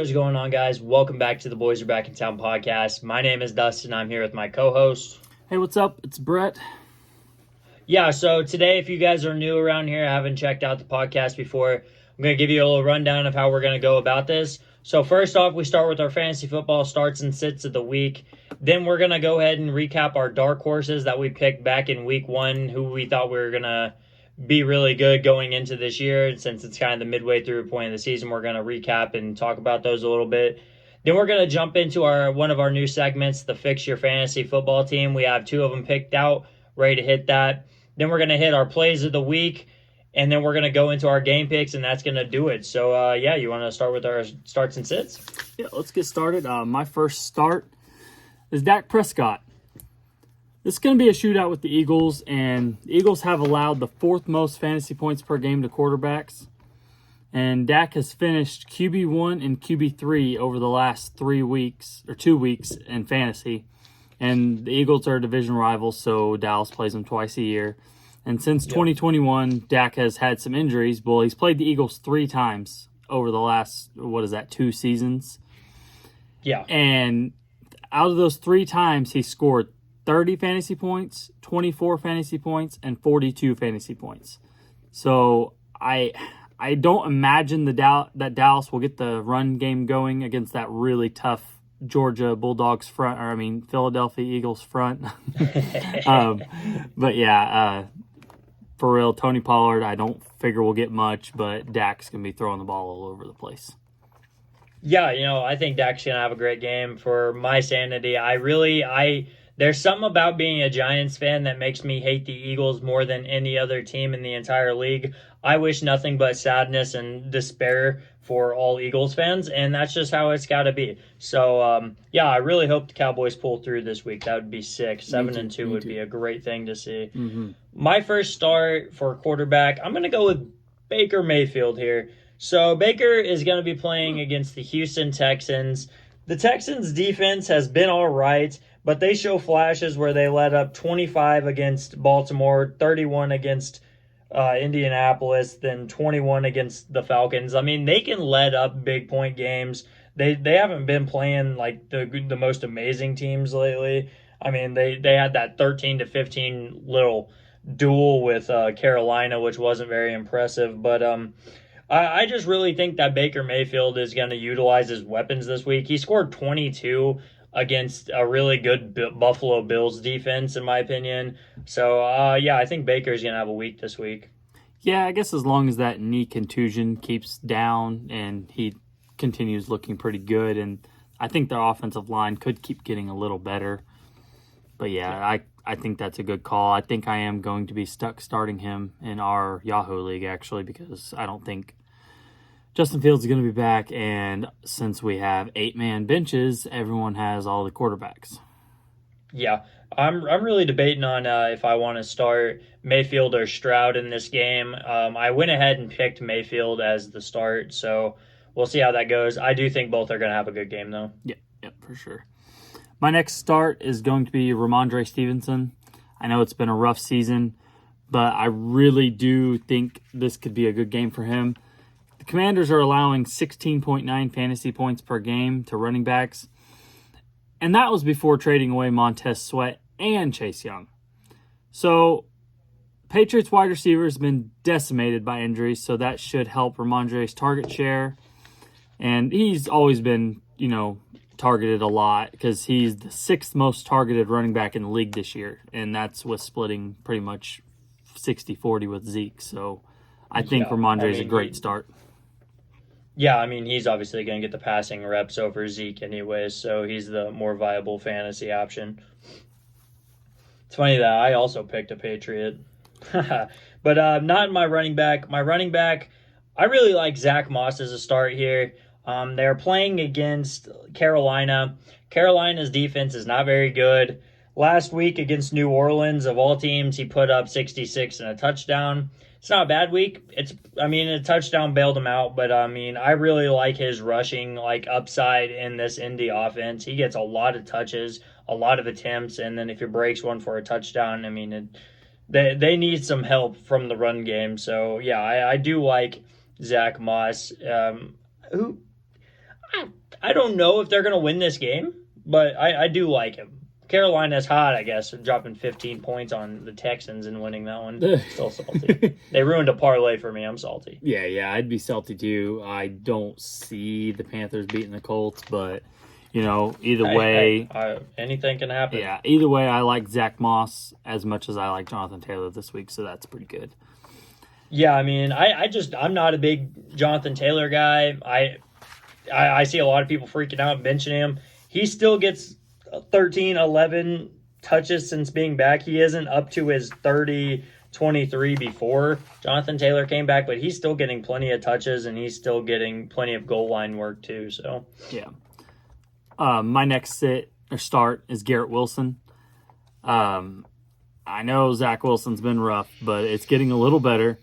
is going on, guys? Welcome back to the Boys Are Back in Town podcast. My name is Dustin. I'm here with my co-host. Hey, what's up? It's Brett. Yeah, so today, if you guys are new around here, haven't checked out the podcast before, I'm going to give you a little rundown of how we're going to go about this. So first off, we start with our fantasy football starts and sits of the week. Then we're going to go ahead and recap our dark horses that we picked back in week one, who we thought we were going to be really good going into this year. And since it's kind of the midway through point of the season, we're going to recap and talk about those a little bit. Then we're going to jump into one of our new segments, the Fix Your Fantasy Football Team. We have two of them picked out, ready to hit that. Then we're going to hit our plays of the week, and then we're going to go into our game picks, and that's going to do it. So, you want to start with our starts and sits? Yeah, let's get started. My first start is Dak Prescott. This is going to be a shootout with the Eagles, and the Eagles have allowed the fourth most fantasy points per game to quarterbacks. And Dak has finished QB1 and QB3 over the last 2 weeks in fantasy. And the Eagles are division rivals, so Dallas plays them twice a year. And since 2021, Dak has had some injuries. Well, he's played the Eagles 3 times over the last, 2 seasons. Yeah. And out of those 3 times, he scored 30 fantasy points, 24 fantasy points, and 42 fantasy points. So I don't imagine that Dallas will get the run game going against that really tough Georgia Bulldogs front, Philadelphia Eagles front. But yeah, for real, Tony Pollard, I don't figure we'll get much, but Dak's going to be throwing the ball all over the place. Yeah, I think Dak's going to have a great game. For my sanity, there's something about being a Giants fan that makes me hate the Eagles more than any other team in the entire league. I wish nothing but sadness and despair for all Eagles fans, and that's just how it's got to be. So, I really hope the Cowboys pull through this week. That would be sick. 7-2 would be a great thing to see. Mm-hmm. My first start for quarterback, I'm going to go with Baker Mayfield here. So, Baker is going to be playing against the Houston Texans. The Texans' defense has been all right, but they show flashes where they let up 25 against Baltimore, 31 against Indianapolis, then 21 against the Falcons. I mean, they can let up big point games. They haven't been playing like the most amazing teams lately. I mean, they had that 13-15 little duel with Carolina, which wasn't very impressive. But I just really think that Baker Mayfield is going to utilize his weapons this week. He scored 22 against a really good Buffalo Bills defense, in my opinion. So, I think Baker's going to have a week this week. Yeah, I guess as long as that knee contusion keeps down and he continues looking pretty good, and I think their offensive line could keep getting a little better. But, I think that's a good call. I think I am going to be stuck starting him in our Yahoo League, actually, because I don't think Justin Fields is going to be back, and since we have 8-man benches, everyone has all the quarterbacks. Yeah, I'm really debating on if I want to start Mayfield or Stroud in this game. I went ahead and picked Mayfield as the start, so we'll see how that goes. I do think both are going to have a good game, though. Yeah, for sure. My next start is going to be Ramondre Stevenson. I know it's been a rough season, but I really do think this could be a good game for him. The Commanders are allowing 16.9 fantasy points per game to running backs, and that was before trading away Montez Sweat and Chase Young. So, Patriots wide receiver has been decimated by injuries, so that should help Ramondre's target share. And he's always been, targeted a lot because he's the 6th most targeted running back in the league this year, and that's with splitting pretty much 60-40 with Zeke. So, I think Ramondre is a great start. Yeah, he's obviously going to get the passing reps over Zeke anyway, so he's the more viable fantasy option. It's funny that I also picked a Patriot. But not in my running back. My running back, I really like Zach Moss as a start here. They're playing against Carolina. Carolina's defense is not very good. Last week against New Orleans, of all teams, he put up 66 and a touchdown. It's not a bad week. A touchdown bailed him out, but I really like his rushing upside in this Indy offense. He gets a lot of touches, a lot of attempts, and then if he breaks one for a touchdown, they need some help from the run game. So I do like Zach Moss, who I don't know if they're going to win this game, but I do like him. Carolina's hot, I guess, dropping 15 points on the Texans and winning that one. Still salty. They ruined a parlay for me. I'm salty. Yeah, I'd be salty too. I don't see the Panthers beating the Colts, but, either way. Anything can happen. Yeah, either way, I like Zach Moss as much as I like Jonathan Taylor this week, so that's pretty good. Yeah, I mean, I'm not a big Jonathan Taylor guy. I see a lot of people freaking out, benching him. He still gets 13, 11 touches since being back. He isn't up to his 30, 23 before Jonathan Taylor came back, but he's still getting plenty of touches, and he's still getting plenty of goal line work too. So yeah. My next start is Garrett Wilson. I know Zach Wilson's been rough, but it's getting a little better.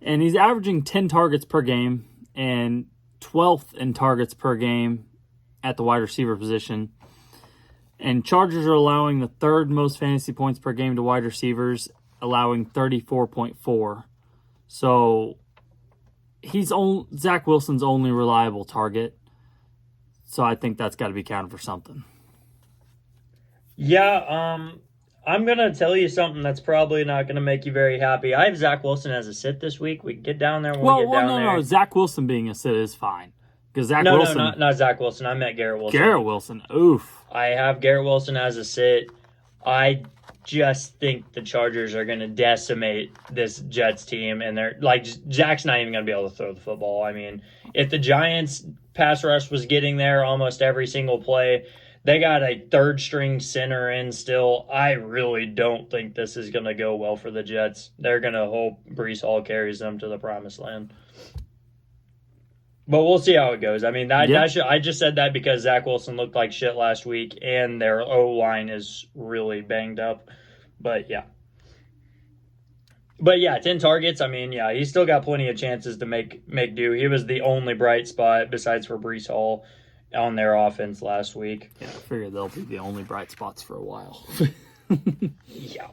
And he's averaging 10 targets per game and 12th in targets per game at the wide receiver position. And Chargers are allowing the third most fantasy points per game to wide receivers, allowing 34.4. So Zach Wilson's only reliable target. So I think that's got to be counted for something. Yeah, I'm going to tell you something that's probably not going to make you very happy. I have Zach Wilson as a sit this week. We can get down there when we get down there. No. Zach Wilson being a sit is fine. Because Wilson... No, not Zach Wilson. I meant Garrett Wilson. Garrett Wilson. Oof. I have Garrett Wilson as a sit. I just think the Chargers are going to decimate this Jets team. And they're Zach's not even going to be able to throw the football. I mean, if the Giants pass rush was getting there almost every single play, they got a third-string center in still. I really don't think this is going to go well for the Jets. They're going to hope Breece Hall carries them to the promised land. But we'll see how it goes. I mean, I just said that because Zach Wilson looked like shit last week, and their O-line is really banged up. But, yeah. 10 targets. I mean, yeah, he's still got plenty of chances to make do. He was the only bright spot, besides for Breece Hall, on their offense last week. Yeah, I figure they'll be the only bright spots for a while. Yeah.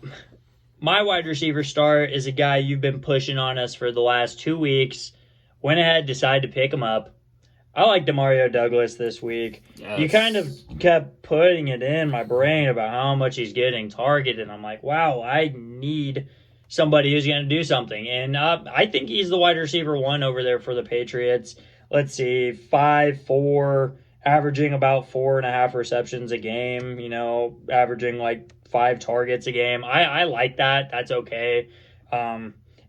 My wide receiver star is a guy you've been pushing on us for the last 2 weeks. Went ahead, decided to pick him up. I like Demario Douglas this week. Yes. You kind of kept putting it in my brain about how much he's getting targeted. I'm like, wow, I need somebody who's going to do something. And I think he's the wide receiver one over there for the Patriots. Let's see, 5'4", averaging about 4.5 receptions a game, averaging like 5 targets a game. I like that. That's okay.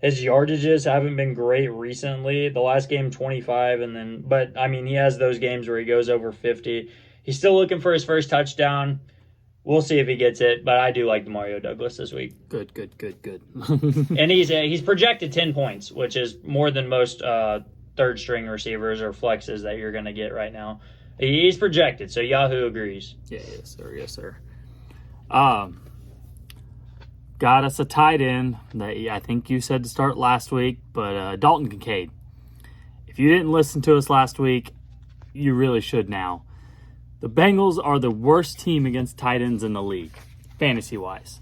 His yardages haven't been great recently. The last game, 25, but I mean, he has those games where he goes over 50. He's still looking for his first touchdown. We'll see if he gets it, but I do like Demario Douglas this week. Good. And he's projected 10 points, which is more than most third-string receivers or flexes that you're going to get right now. He's projected, so Yahoo agrees. Yeah, yes, sir. Got us a tight end that I think you said to start last week, but Dalton Kincaid. If you didn't listen to us last week, you really should now. The Bengals are the worst team against tight ends in the league, fantasy-wise.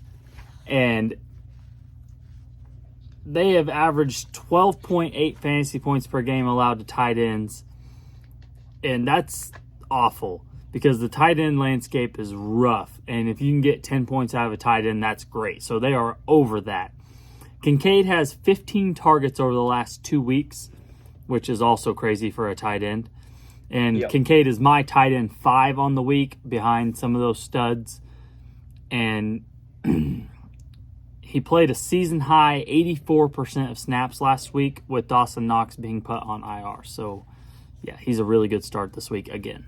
And they have averaged 12.8 fantasy points per game allowed to tight ends. And that's awful because the tight end landscape is rough. And if you can get 10 points out of a tight end, that's great. So they are over that. Kincaid has 15 targets over the last 2 weeks, which is also crazy for a tight end. And yep. Kincaid is my tight end 5 on the week behind some of those studs. And he played a season-high 84% of snaps last week with Dawson Knox being put on IR. So, yeah, he's a really good start this week again.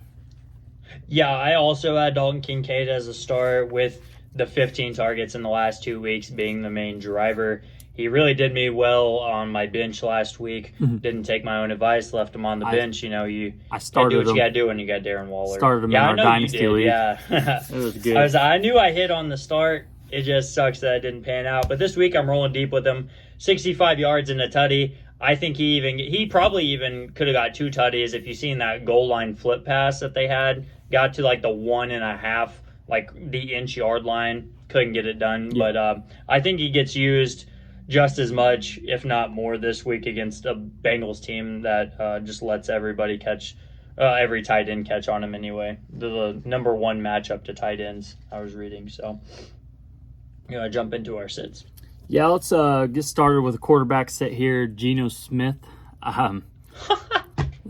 Yeah, I also had Dalton Kincaid as a start with the 15 targets in the last 2 weeks being the main driver. He really did me well on my bench last week. Mm-hmm. Didn't take my own advice, left him on the bench. I started do what you got to do when you got Darren Waller. Started him in our Dynasty League. Yeah. It was good. I knew I hit on the start. It just sucks that it didn't pan out. But this week I'm rolling deep with him. 65 yards and a tutty. I think he probably even could have got 2 tutties if you seen that goal line flip pass that they had. Got to like the 1.5, like the inch yard line. Couldn't get it done. Yeah. But I think he gets used just as much, if not more, this week against a Bengals team that just lets everybody catch every tight end catch on him anyway. The number one matchup to tight ends I was reading. So, jump into our sits. Yeah, let's get started with a quarterback sit here. Geno Smith.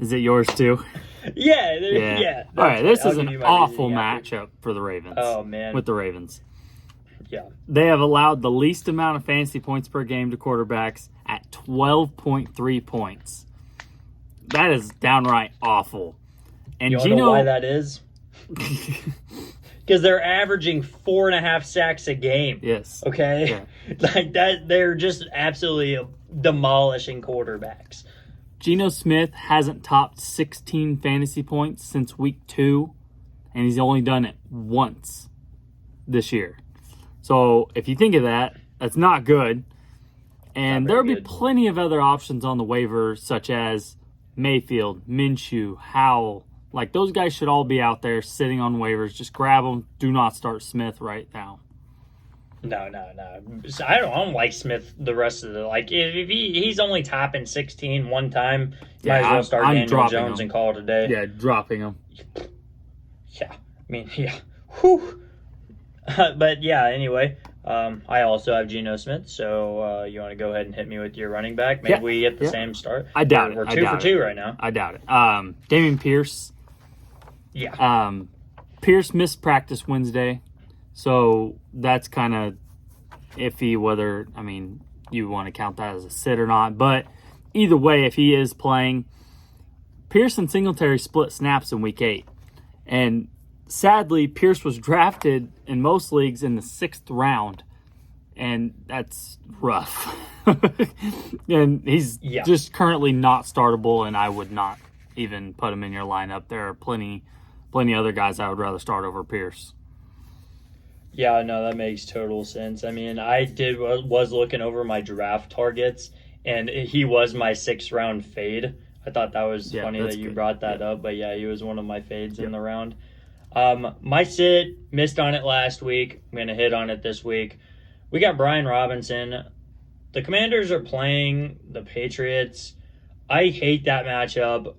Is it yours too? Yeah. All right, this is I'll an give you my awful reasoning after. matchup for the Ravens. Oh, man. With the Ravens. Yeah. They have allowed the least amount of fantasy points per game to quarterbacks at 12.3 points. That is downright awful. And You want to know why that is? Because they're averaging 4.5 sacks a game. Yes. Okay? Yeah. Like that, they're just absolutely demolishing quarterbacks. Geno Smith hasn't topped 16 fantasy points since week 2, and he's only done it once this year. So if you think of that, that's not good. And there'll be plenty of other options on the waiver, such as Mayfield, Minshew, Howell. Like, those guys should all be out there sitting on waivers. Just grab them. Do not start Smith right now. No. So I don't like Smith the rest of the if he's only topping 16 one time, might as well start Daniel Jones and call it a day. Yeah, dropping him. Yeah. I mean, yeah. Whew. But yeah, anyway, I also have Geno Smith, so you want to go ahead and hit me with your running back? Maybe we get the same start. I doubt it. We're 2 for 2 right now. I doubt it. Dameon Pierce. Yeah. Pierce missed practice Wednesday, so that's kind of iffy whether, you want to count that as a sit or not. But either way, if he is playing, Pierce and Singletary split snaps in week 8. And sadly, Pierce was drafted in most leagues in the 6th round, and that's rough. And he's just currently not startable, and I would not even put him in your lineup. There are plenty other guys I would rather start over Pierce. Yeah, no, that makes total sense. I mean, I was looking over my draft targets, and he was my 6th round fade. I thought that was funny that you brought that up, but yeah, he was one of my fades in the round. My sit, missed on it last week. I'm going to hit on it this week. We got Brian Robinson. The Commanders are playing the Patriots. I hate that matchup.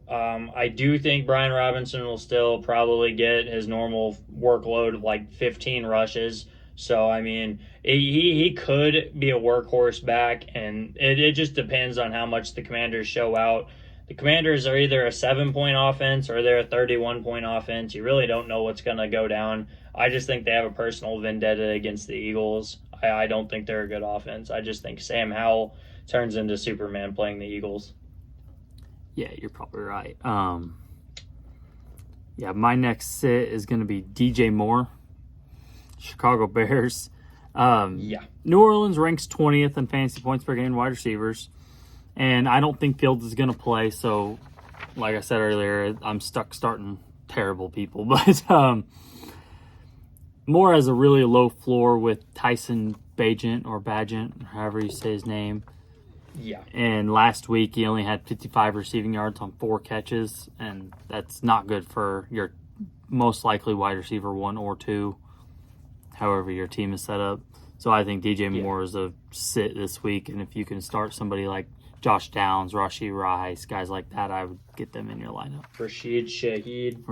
I do think Brian Robinson will still probably get his normal workload of like 15 rushes. So, I mean, he could be a workhorse back, and it just depends on how much the Commanders show out. The Commanders are either a 7-point offense or they're a 31-point offense. You really don't know what's going to go down. I just think they have a personal vendetta against the Eagles. I don't think they're a good offense. I just think Sam Howell turns into Superman playing the Eagles. Yeah, you're probably right. My next sit is going to be DJ Moore, Chicago Bears. New Orleans ranks 20th in fantasy points per game wide receivers. And I don't think Fields is going to play, so like I said earlier, I'm stuck starting terrible people. But Moore has a really low floor with Tyson Bagent, however you say his name. Yeah. And last week he only had 55 receiving yards on 4 catches, and that's not good for your most likely wide receiver 1 or 2, however your team is set up. So I think DJ Moore is a sit this week, and if you can start somebody like Josh Downs, Rashee Rice, guys like that, I would get them in your lineup. Rashid Shaheed.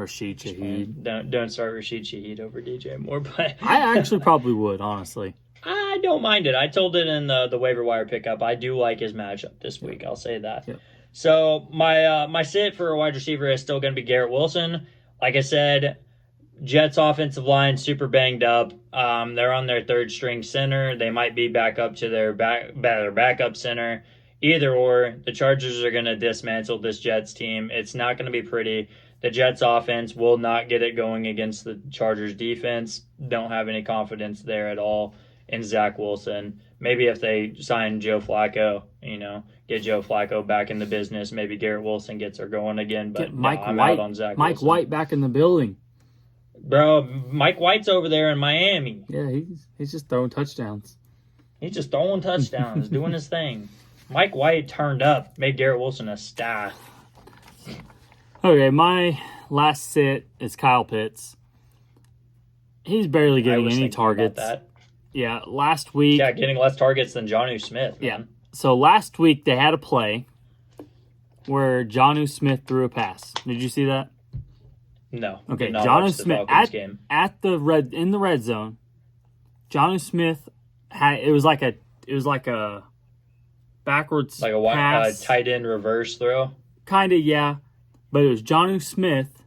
Don't start Rashid Shaheed over DJ Moore, but I actually probably would, honestly. I don't mind it. I told it in the waiver wire pickup. I do like his matchup this week. I'll say that. Yep. So my sit for a wide receiver is still going to be Garrett Wilson. Like I said, Jets offensive line super banged up. They're on their 3rd string center. They might be back up to their backup center. Either or, the Chargers are going to dismantle this Jets team. It's not going to be pretty. The Jets offense will not get it going against the Chargers defense. Don't have any confidence there at all in Zach Wilson. Maybe if they sign Joe Flacco, get Joe Flacco back in the business, maybe Garrett Wilson gets her going again. But I'm out on Zach Wilson. Mike White back in the building. Bro, Mike White's over there in Miami. Yeah, he's just throwing touchdowns. He's just throwing touchdowns, doing his thing. Mike White turned up, made Garrett Wilson a star. Okay, my last sit is Kyle Pitts. He's barely getting any targets. Yeah, last week. Yeah, getting less targets than Jonnu Smith. Man. Yeah. So last week they had a play where Jonnu Smith threw a pass. Did you see that? No. Okay, did not Jonnu watch the Smith Falcons game. in the red zone. Jonnu Smith it was like a backwards Like a pass, tight end reverse throw. kind of, yeah. But it was Jonnu Smith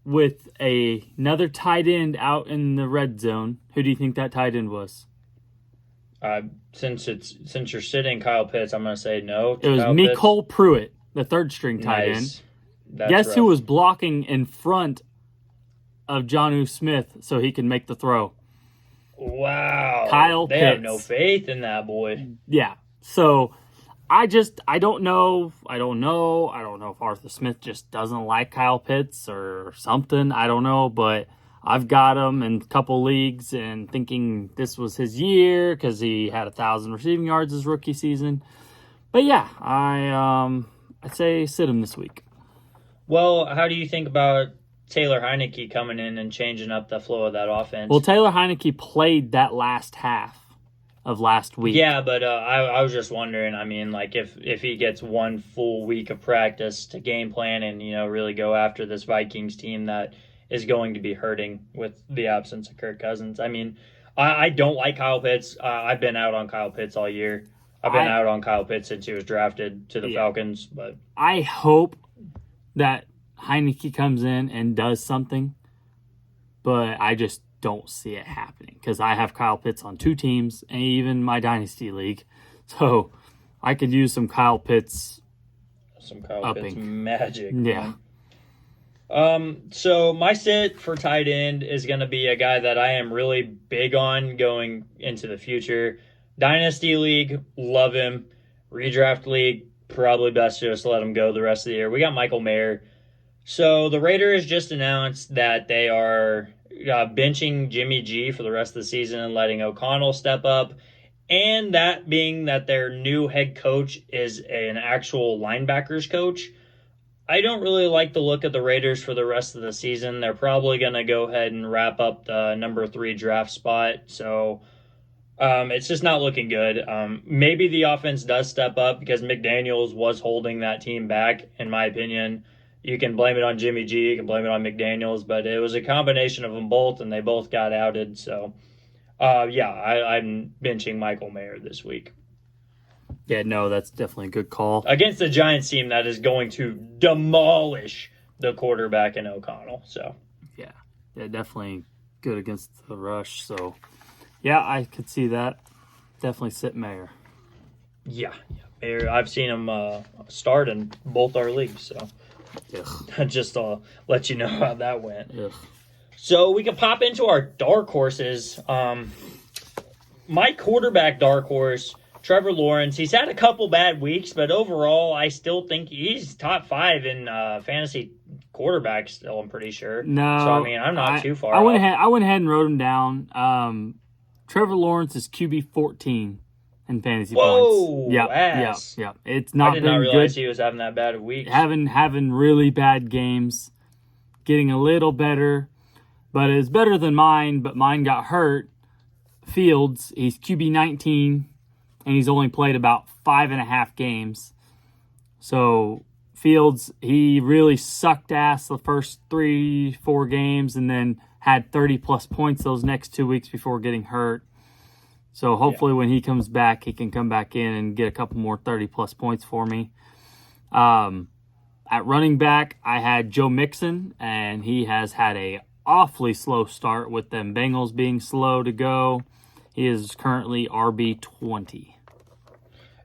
with another tight end out in the red zone. Who do you think that tight end was? Since you're sitting Kyle Pitts, I'm going to say no. It was Kyle Mecole Pruitt, the third string tight end. Nice. That's Guess rough. who was blocking in front of Jonnu Smith so he could make the throw? Wow. Kyle They have Pitts. no faith in that boy. Yeah. So I don't know. I don't know if Arthur Smith just doesn't like Kyle Pitts or something. I don't know, but I've got him in a couple leagues and thinking this was his year because he had 1,000 receiving yards his rookie season. But yeah, I'd say sit him this week. Well, how do you think about Taylor Heineke coming in and changing up the flow of that offense? Well, Taylor Heineke played that last half of last week. Yeah, but I was just wondering. I mean, like if he gets one full week of practice to game plan and really go after this Vikings team that is going to be hurting with the absence of Kirk Cousins. I mean, I don't like Kyle Pitts. I've been out on Kyle Pitts all year. I've been out on Kyle Pitts since he was drafted to the Falcons. But I hope that Heineke comes in and does something, but I just don't see it happening because I have Kyle Pitts on 2 teams and even my Dynasty League. So I could use some Kyle Pitts. Some Kyle upping. Pitts magic. Yeah. Man. So my sit for tight end is going to be a guy that I am really big on going into the future. Dynasty League, love him. Redraft League, probably best to just let him go the rest of the year. We got Michael Mayer. So the Raiders just announced that they are benching Jimmy G for the rest of the season and letting O'Connell step up. And that being that their new head coach is an actual linebackers coach. I don't really like the look of the Raiders for the rest of the season. They're probably going to go ahead and wrap up the number 3 draft spot. So it's just not looking good. Maybe the offense does step up because McDaniels was holding that team back, in my opinion. You can blame it on Jimmy G, you can blame it on McDaniels, but it was a combination of them both, and they both got outed. So, I'm benching Michael Mayer this week. Yeah, no, that's definitely a good call. Against the Giants team that is going to demolish the quarterback in O'Connell. So Yeah, definitely good against the rush. So, yeah, I could see that. Definitely sit Mayer. yeah. Mayer, I've seen him start in both our leagues. So Ugh. just let you know how that went. Ugh. So we can pop into our dark horses. My quarterback dark horse, Trevor Lawrence, he's had a couple bad weeks, but overall, I still think he's top 5 in fantasy quarterbacks still, I'm pretty sure. No. So, I mean, I'm not too far I went off. ahead and wrote him down. Trevor Lawrence is QB 14 in fantasy Whoa, points. Yeah. ass. It's I not did been not realize good. he was having that bad of weeks. Having really bad games, getting a little better, but it's better than mine. But mine got hurt. Fields, he's QB 19, and he's only played about 5.5 games. So Fields, he really sucked ass the first 3-4 games, and then had 30+ points those next 2 weeks before getting hurt. So hopefully when he comes back, he can come back in and get a couple more 30+ points for me. At running back, I had Joe Mixon, and he has had a awfully slow start with them Bengals being slow to go. He is currently RB20.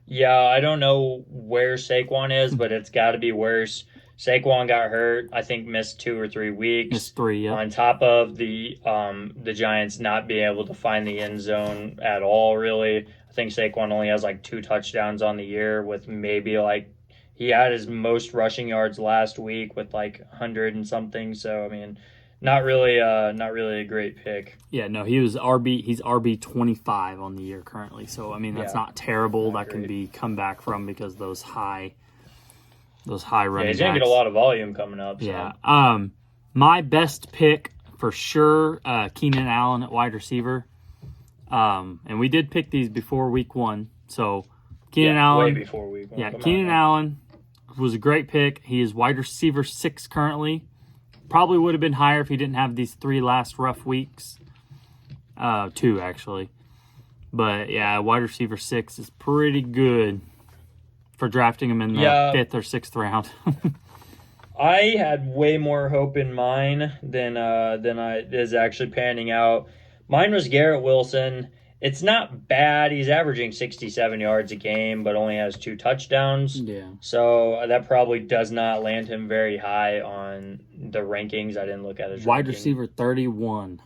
Yeah, I don't know where Saquon is, but it's got to be worse. Saquon got hurt. I think missed 2 or 3 weeks. Missed 3, yeah. On top of the Giants not being able to find the end zone at all, really. I think Saquon only has like 2 touchdowns on the year with maybe he had his most rushing yards last week with 100 and something. So, I mean, not really a great pick. Yeah, no, he's RB25 on the year currently. So, I mean, that's not terrible. That can be come back from because those high running he's going to backs. get a lot of volume coming up. So. Yeah. My best pick for sure, Keenan Allen at wide receiver. And we did pick these before week 1. So Keenan Allen. Way before week 1. Yeah, Keenan Allen was a great pick. He is wide receiver 6 currently probably would have been higher if he didn't have these 3 last rough weeks. 2, actually. But, yeah, wide receiver 6 is pretty good for drafting him in the 5th or 6th round. I had way more hope in mine than I is actually panning out. Mine was Garrett Wilson. It's not bad. He's averaging 67 yards a game, but only has 2 touchdowns. Yeah. So that probably does not land him very high on the rankings. I didn't look at his Wide ranking. receiver 31.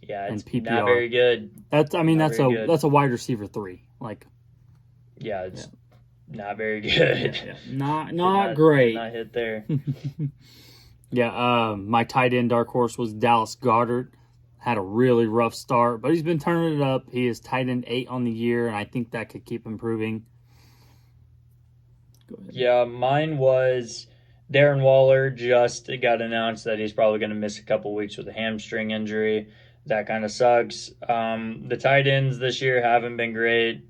Yeah, it's PPR. not very good. That's a wide receiver 3. Like, yeah, it's not very good. Yeah. Not great. Did not hit there. Yeah, my tight end dark horse was Dallas Goedert. Had a really rough start, but he's been turning it up. He is tight end 8 on the year, and I think that could keep improving. Go ahead. Yeah, mine was Darren Waller. Just got announced that he's probably going to miss a couple weeks with a hamstring injury. That kind of sucks. The tight ends this year haven't been great.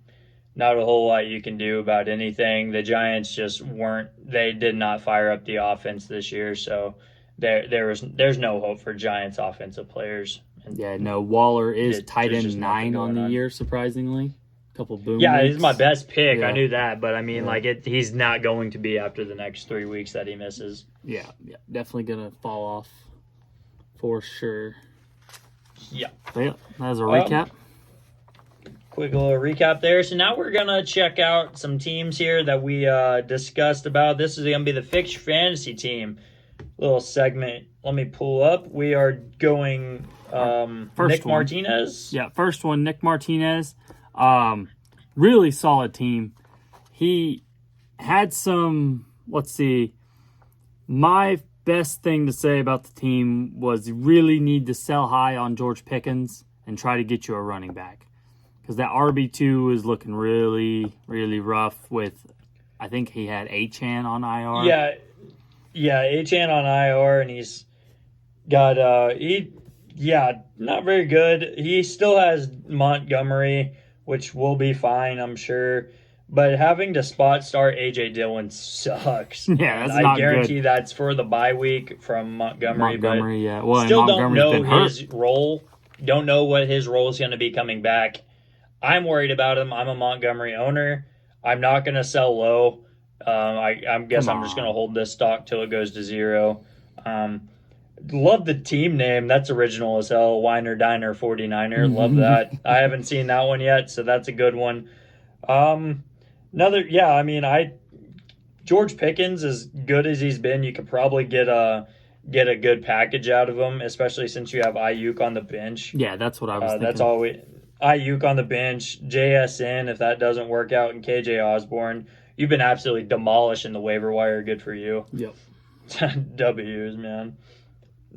Not a whole lot you can do about anything. The Giants just weren't. They did not fire up the offense this year, so there's no hope for Giants offensive players. Yeah, no, Waller is tight end 9 on the year, surprisingly. Couple boom. Yeah, weeks. he's my best pick. Yeah. I knew that, but I mean, he's not going to be after the next 3 weeks that he misses. Yeah, definitely gonna fall off for sure. Yeah. But yeah, that was a recap. Quick little recap there. So now we're gonna check out some teams here that we discussed about. This is gonna be the Fix Your Fantasy team little segment. Let me pull up. We are going Nick Martinez. Yeah, first one, Nick Martinez. Really solid team. He had some, let's see, my best thing to say about the team was you really need to sell high on George Pickens and try to get you a running back. Because that RB2 is looking really, really rough with, I think he had Achane on IR. Yeah, Achane on IR, and he's got, not very good. He still has Montgomery, which will be fine, I'm sure. But having to spot start A.J. Dillon sucks. Yeah, that's and not I guarantee good. that's for the bye week from Montgomery. Yeah. Well, still don't know his role. Don't know what his role is going to be coming back. I'm worried about him. I'm a Montgomery owner. I'm not going to sell low. I guess I'm just going to hold this stock till it goes to 0. Love the team name. That's original as hell. Winer Diner 49er. Love that. I haven't seen that one yet, so that's a good one. George Pickens, as good as he's been, you could probably get a good package out of him, especially since you have Ayuk on the bench. Yeah, that's what I was thinking. That's all Ayuk on the bench, JSN, if that doesn't work out, and KJ Osborne. You've been absolutely demolishing the waiver wire. Good for you. Yep. W's, man.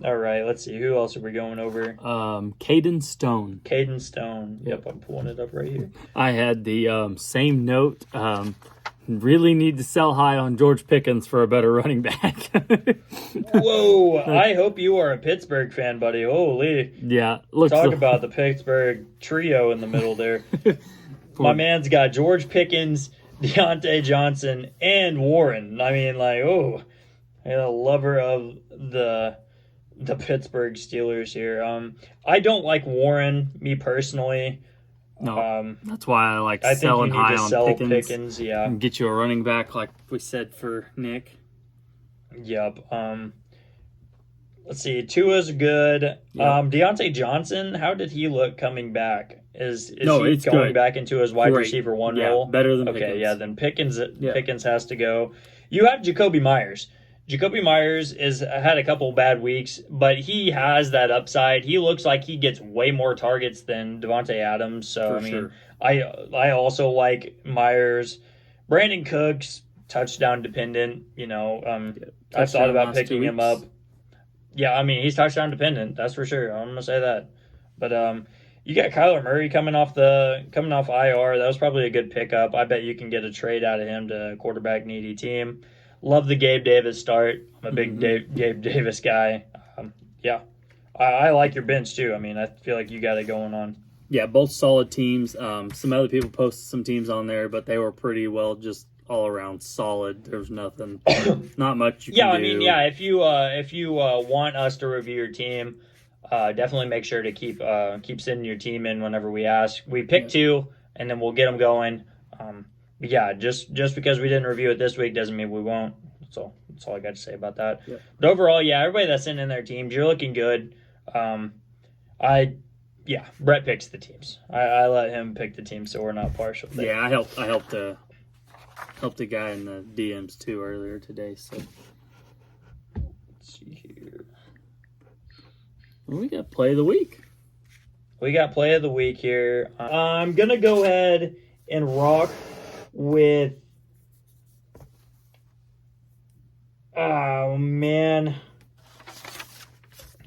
All right, let's see. Who else are we going over? Caden Stone. Caden Stone. Yep, I'm pulling it up right here. I had the same note. Really need to sell high on George Pickens for a better running back. Whoa, I hope you are a Pittsburgh fan, buddy. Holy. Yeah. Talk about the Pittsburgh trio in the middle there. My man's got George Pickens, Deontay Johnson, and Warren. I mean, a lover of the Pittsburgh Steelers here. I don't like Warren, me personally. No, that's why I like I selling think you need high to on sell Pickens. yeah. And get you a running back like we said for Nick. Yep. Let's see. Tua's good. Yep. Deontay Johnson, how did he look coming back? Is he going good. back into his wide receiver 1 role? Better than Pickens. Okay, yeah, then Pickens has to go. You have Jacoby Myers. Jacoby Myers had a couple bad weeks, but he has that upside. He looks like he gets way more targets than Devontae Adams. So, sure. I also like Myers. Brandon Cooks, touchdown dependent. I thought about picking him up. Yeah, he's touchdown dependent. That's for sure. I'm gonna say that. But you got Kyler Murray coming off IR. That was probably a good pickup. I bet you can get a trade out of him to a quarterback needy team. Love the Gabe Davis start. I'm a big Gabe Davis guy. I like your bench too. I feel like you got it going on. Yeah, both solid teams. Some other people posted some teams on there, but they were pretty well just all around solid. There was not much you can do. I mean, yeah, if you want us to review your team, definitely make sure to keep sending your team in whenever we ask. We pick two, and then we'll get them going. But yeah, just because we didn't review it this week doesn't mean we won't. So that's all I got to say about that. Yeah. But overall, yeah, everybody that's sending in their teams, you're looking good. Brett picks the teams. I let him pick the teams, so we're not partial there. Yeah, I helped the guy in the DMs too earlier today. So Let's see here. We got play of the week. We got play of the week here. I'm gonna go ahead and rock with. Oh man,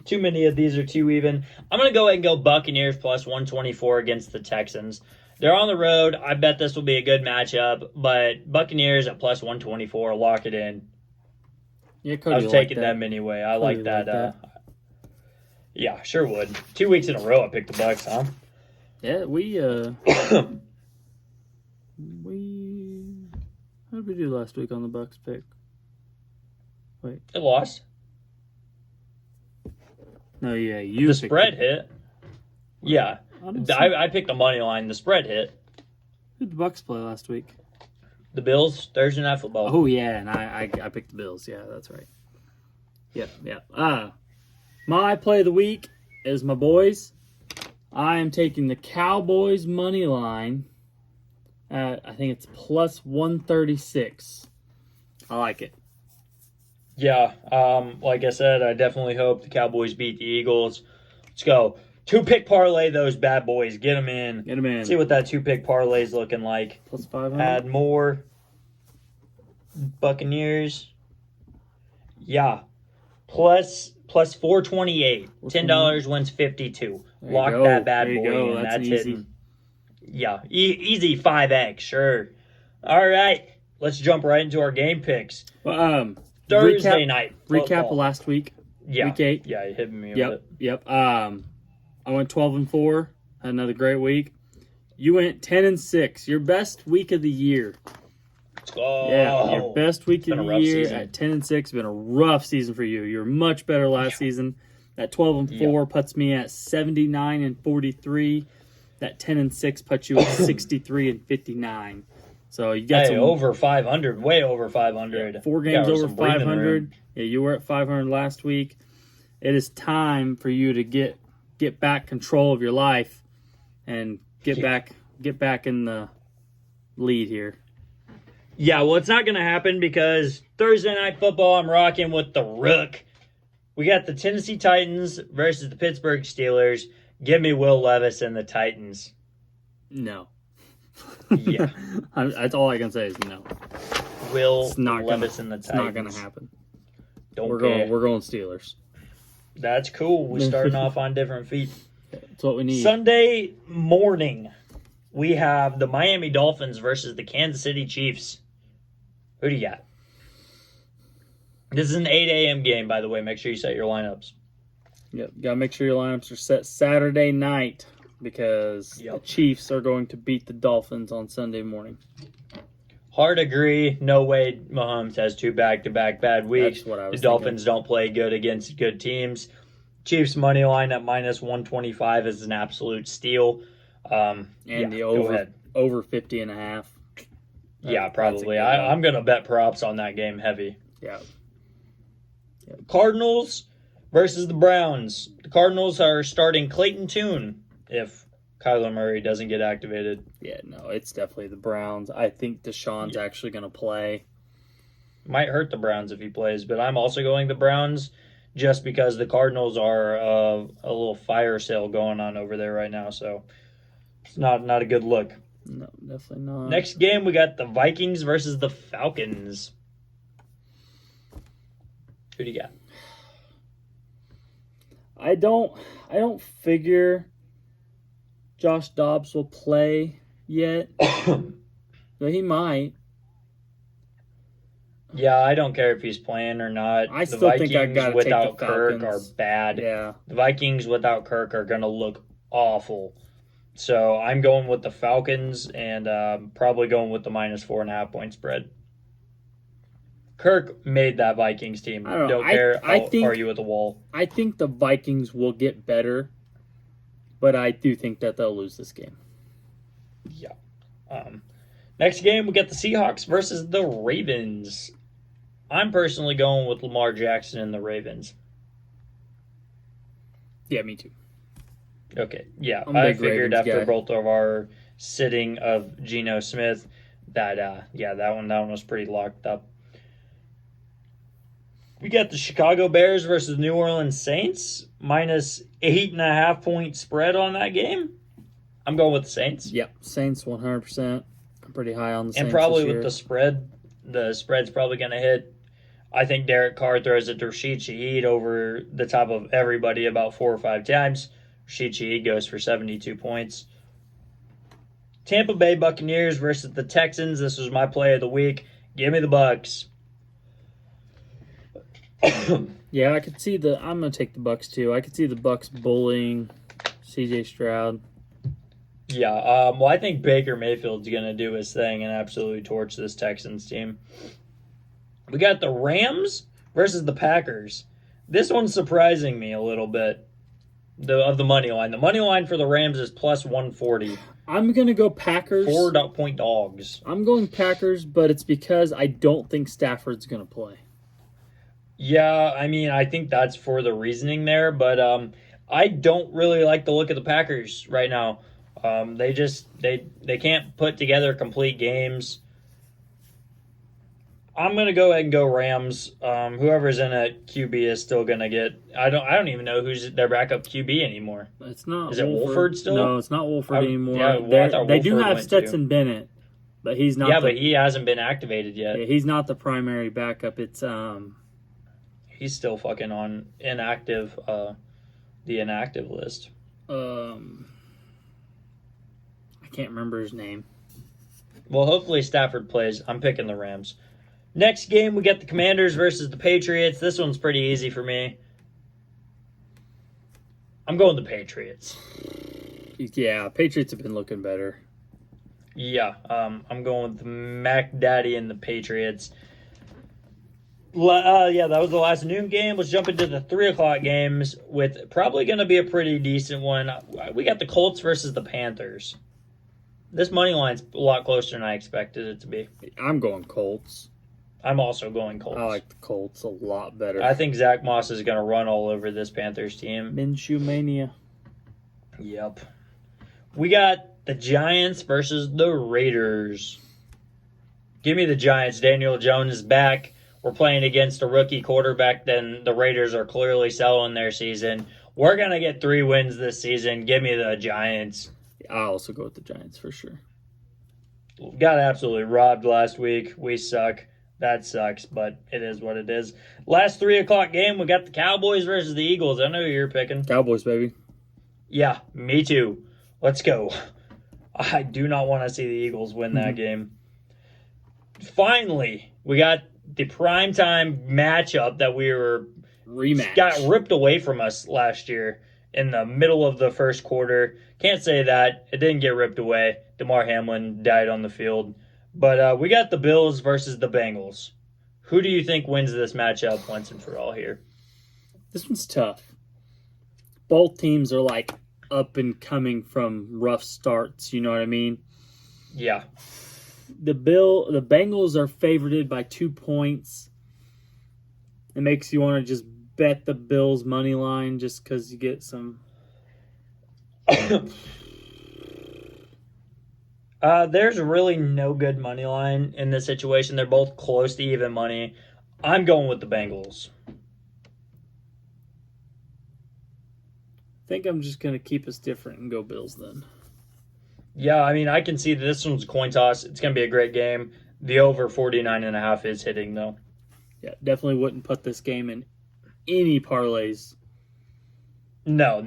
too many of these are too even. I'm gonna go ahead and go Buccaneers plus 124 against the Texans. They're on the road. I bet this will be a good matchup, but Buccaneers at plus 124, lock it in. Yeah, Cody, I was taking them anyway. I like that. Yeah, sure would. 2 weeks in a row I picked the Bucs, huh? Yeah, we how did we do last week on the Bucks pick? Wait. It lost. No, yeah, you The picked spread it. hit. Yeah. I picked the money line. The spread hit. Who did the Bucks play last week? The Bills, Thursday Night Football. Oh yeah, and I picked the Bills. Yeah, that's right. Yep. My play of the week is my boys. I am taking the Cowboys money line at, I think it's plus 136. I like it. Yeah, like I said, I definitely hope the Cowboys beat the Eagles. Let's go. 2-pick parlay those bad boys. Get them in. Get them in. See what that 2-pick parlay is looking like. Plus 500. Add more. Buccaneers. Yeah. Plus 428. $10 wins 52. Lock that bad boy in. That's easy. hitting. Yeah, easy 5x, sure. All right, let's jump right into our game picks. Thursday night football. Recap of last week. Yeah, Week 8. Yeah, you hit me with Yep. it. Yep. I went 12-4. Had another great week. You went 10-6. Your best week of the year. Let's go. Yeah, your best week of been a the rough year season. at 10-6. Been a rough season for you. You were much better last season. That 12-4 puts me at 79-43. That 10-6 puts you at 63-59. So you got some over 500, way over 500. 4 games over some breathing 500. room. Yeah, you were at 500 last week. It is time for you to get back control of your life and get back in the lead here. Yeah, well, it's not going to happen because Thursday night football, I'm rocking with the Rook. We got the Tennessee Titans versus the Pittsburgh Steelers. Give me Will Levis and the Titans. No. Yeah. That's all I can say is no. Will It's not Levis and the It's Titans. not going to happen. Don't We're care. going Steelers. That's cool. We're starting off on different feet. That's what we need. Sunday morning, we have the Miami Dolphins versus the Kansas City Chiefs. Who do you got? This is an 8 a.m. game, by the way. Make sure you set your lineups. Yep. Got to make sure your lineups are set Saturday night because the Chiefs are going to beat the Dolphins on Sunday morning. Hard agree. No way Mahomes has 2 back-to-back bad weeks. That's what I was The Dolphins don't play good against good teams. Chiefs money line at minus 125 is an absolute steal. And the over 50.5. Yeah, probably. I'm going to bet props on that game heavy. Yeah. Cardinals versus the Browns. The Cardinals are starting Clayton Tune if Kyler Murray doesn't get activated. Yeah, no, it's definitely the Browns. I think Deshaun's actually going to play. Might hurt the Browns if he plays, but I'm also going the Browns just because the Cardinals are a little fire sale going on over there right now, so it's not a good look. No, definitely not. Next game, we got the Vikings versus the Falcons. Who do you got? I don't figure Josh Dobbs will play yet, but he might. Yeah, I don't care if he's playing or not. I the still Vikings think I gotta take without the Kirk are Falcons. bad. Yeah. The Vikings without Kirk are going to look awful. So I'm going with the Falcons and probably going with the -4.5 point spread. Kirk made that Vikings team. I don't know. Care. I I'll think argue with the wall. I think the Vikings will get better, but I do think that they'll lose this game. Yeah. Next game, we got the Seahawks versus the Ravens. I'm personally going with Lamar Jackson and the Ravens. Yeah, me too. Okay, yeah. I'm a I big figured Ravens after guy. both of our sitting of Geno Smith that that one was pretty locked up. We got the Chicago Bears versus New Orleans Saints, -8.5 point spread on that game. I'm going with the Saints. Yep, Saints 100%. I'm pretty high on the Saints And probably this year. with the spread's probably going to hit. I think Derek Carr throws it to Rashid Shaheed over the top of everybody about 4 or 5 times. Rashid Shaheed goes for 72 points. Tampa Bay Buccaneers versus the Texans. This was my play of the week. Give me the Bucks. Yeah, I could see I'm going to take the Bucks too. I could see the Bucks bullying CJ Stroud. Yeah, well, I think Baker Mayfield's going to do his thing and absolutely torch this Texans team. We got the Rams versus the Packers. This one's surprising me a little bit of the money line. The money line for the Rams is +140. I'm going to go Packers. 4-point dogs. I'm going Packers, but it's because I don't think Stafford's going to play. Yeah, I mean, I think that's for the reasoning there, but I don't really like the look of the Packers right now. They can't put together complete games. I'm gonna go ahead and go Rams. Whoever's in at QB is still gonna get. I don't even know who's their backup QB anymore. It's not. Is it Wolford still? No, it's not Wolford anymore. Yeah, well, I thought they do Wolford have went Stetson Bennett, but he's not. Yeah, but he hasn't been activated yet. He's not the primary backup. It's He's still fucking on inactive. The inactive list. I can't remember his name. Well, hopefully Stafford plays. I'm picking the Rams. Next game, we got the Commanders versus the Patriots. This one's pretty easy for me. I'm going the Patriots. Yeah, Patriots have been looking better. Yeah, I'm going with the Mac Daddy and the Patriots. Yeah, that was the last noon game. Let's jump into the 3 o'clock games with probably going to be a pretty decent one. We got the Colts versus the Panthers. This money line's a lot closer than I expected it to be. I'm going Colts. I'm also going Colts. I like the Colts a lot better. I think Zach Moss is going to run all over this Panthers team. Minshew mania. Yep. We got the Giants versus the Raiders. Give me the Giants. Daniel Jones is back. We're playing against a rookie quarterback. Then the Raiders are clearly selling their season. We're going to get 3 wins this season. Give me the Giants. I also go with the Giants for sure. Got absolutely robbed last week. We suck. That sucks, but it is what it is. Last 3 o'clock game, we got the Cowboys versus the Eagles. I know who you're picking. Cowboys, baby. Yeah, me too. Let's go. I do not want to see the Eagles win that game. Finally, we got the primetime matchup that we were Rematch. got ripped away from us last year in the middle of the first quarter. Can't say that. It didn't get ripped away. DeMar Hamlin died on the field. But we got the Bills versus the Bengals. Who do you think wins this matchup once and for all here? This one's tough. Both teams are like up and coming from rough starts, you know what I mean? Yeah. The Bengals are favorited by 2 points. It makes you want to just bet the Bills money line just because you get some. There's really no good money line in this situation. They're both close to even money. I'm going with the Bengals. I think I'm just going to keep us different and go Bills then. Yeah, I mean, I can see that this one's a coin toss. It's going to be a great game. The over 49.5 is hitting, though. Yeah, definitely wouldn't put this game in any parlays. No.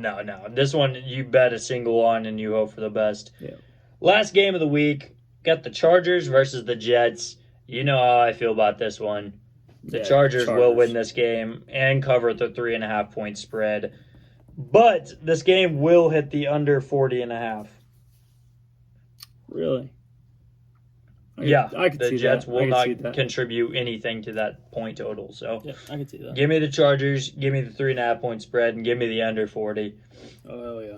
This one, you bet a single on and you hope for the best. Yeah. Last game of the week, got the Chargers versus the Jets. You know how I feel about this one. The Chargers will win this game and cover the 3.5 point spread. But this game will hit the under 40.5. Really? I could the see Jets that. will I could not see that. contribute anything to that point total. So Yeah, I could see that. give me the Chargers, give me the 3.5 point spread, and give me the under 40. Oh, hell yeah.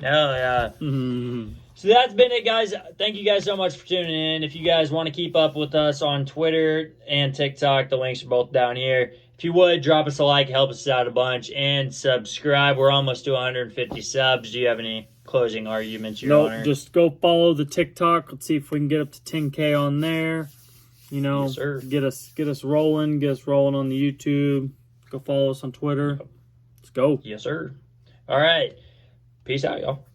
Hell yeah. Mm-hmm. So that's been it, guys. Thank you guys so much for tuning in. If you guys want to keep up with us on Twitter and TikTok, the links are both down here. If you would, drop us a like, help us out a bunch, and subscribe. We're almost to 150 subs. Do you have any closing arguments, Your Honor? Nope, just go follow the TikTok. Let's see if we can get up to 10K on there. You know, Yes, sir. get us rolling on the YouTube. Go follow us on Twitter. Let's go. Yes, sir. All right. Peace out, y'all.